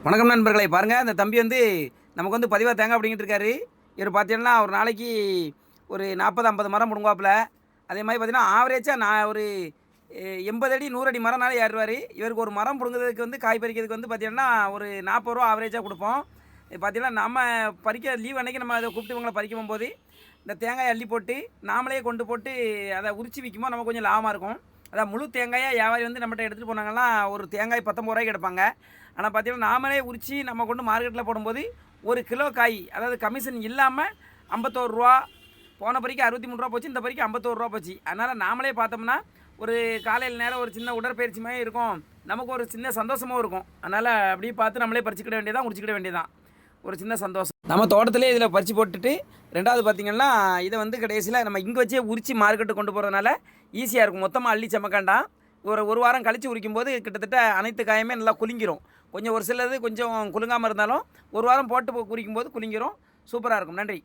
வணக்கம் நண்பர்களை பாருங்கள். இந்த தம்பி வந்து நமக்கு வந்து பதிவாக தேங்காய் அப்படிங்கிட்டு இருக்காரு. இவர் பார்த்தீங்கன்னா ஒரு நாளைக்கு ஒரு 40-50 மரம் பிடுங்குவாப்புல. அதே மாதிரி பார்த்தீங்கன்னா ஆவரேஜாக நான் ஒரு 80 அடி 100 அடி மரம்னாலே ஏறுவார். இவருக்கு ஒரு மரம் பிடுங்குறதுக்கு வந்து காய் பறிக்கிறதுக்கு வந்து பார்த்தீங்கன்னா ஒரு 40 ரூபா ஆவரேஜாக கொடுப்போம். பார்த்தீங்கன்னா நம்ம பறிக்க லீவ் அன்னைக்கு நம்ம அதை கூப்பிட்டு இவங்களை பறிக்க போகும்போது இந்த தேங்காயை அள்ளி போட்டு நாமளே கொண்டு போட்டு அதை உரிச்சு விற்கும்போது நமக்கு கொஞ்சம் லாபமாக இருக்கும். அதான் முழு தேங்காயாக வியாபாரி வந்து நம்மகிட்ட எடுத்துகிட்டு போனாங்கன்னா ஒரு தேங்காய் 19 ரூபாய்க்கு எடுப்பாங்க. ஆனால் பார்த்தீங்கன்னா நாமளே உரித்து நம்ம கொண்டு மார்க்கெட்டில் போடும்போது ஒரு கிலோ காய் அதாவது கமிஷன் இல்லாமல் 51 ரூபா. போன பறிக்கு 63 ரூபா போச்சு, இந்த பறிக்கு 51 ரூபா போச்சு. அதனால் நாமளே பார்த்தோம்னா ஒரு காலையில் நேரம் ஒரு சின்ன உடற்பயிற்சி மாதிரி இருக்கும், நமக்கு ஒரு சின்ன சந்தோஷமும் இருக்கும். அதனால் அப்படியே பார்த்து நம்மளே பறிச்சுக்கிட வேண்டியதான், உரிச்சிக்கிட வேண்டியதான், ஒரு சின்ன சந்தோஷம். நம்ம தோட்டத்திலே இதில் பறித்து போட்டுட்டு ரெண்டாவது பார்த்திங்கன்னா இதை வந்து கடைசியில் நம்ம இங்கே வச்சே உரித்து மார்க்கெட்டு கொண்டு போகிறதுனால ஈஸியாக இருக்கும். மொத்தமாக அள்ளி சமக்காண்டாம். ஒரு வாரம் கழித்து உரிக்கும் போது கிட்டத்தட்ட அனைத்து காயுமே நல்லா குலுங்கிரும். கொஞ்சம் ஒரு சிலது கொஞ்சம் குலுங்காமல் இருந்தாலும் ஒரு வாரம் போட்டு உரிக்கும் போது குலுங்கிரும். சூப்பராக இருக்கும். நன்றி.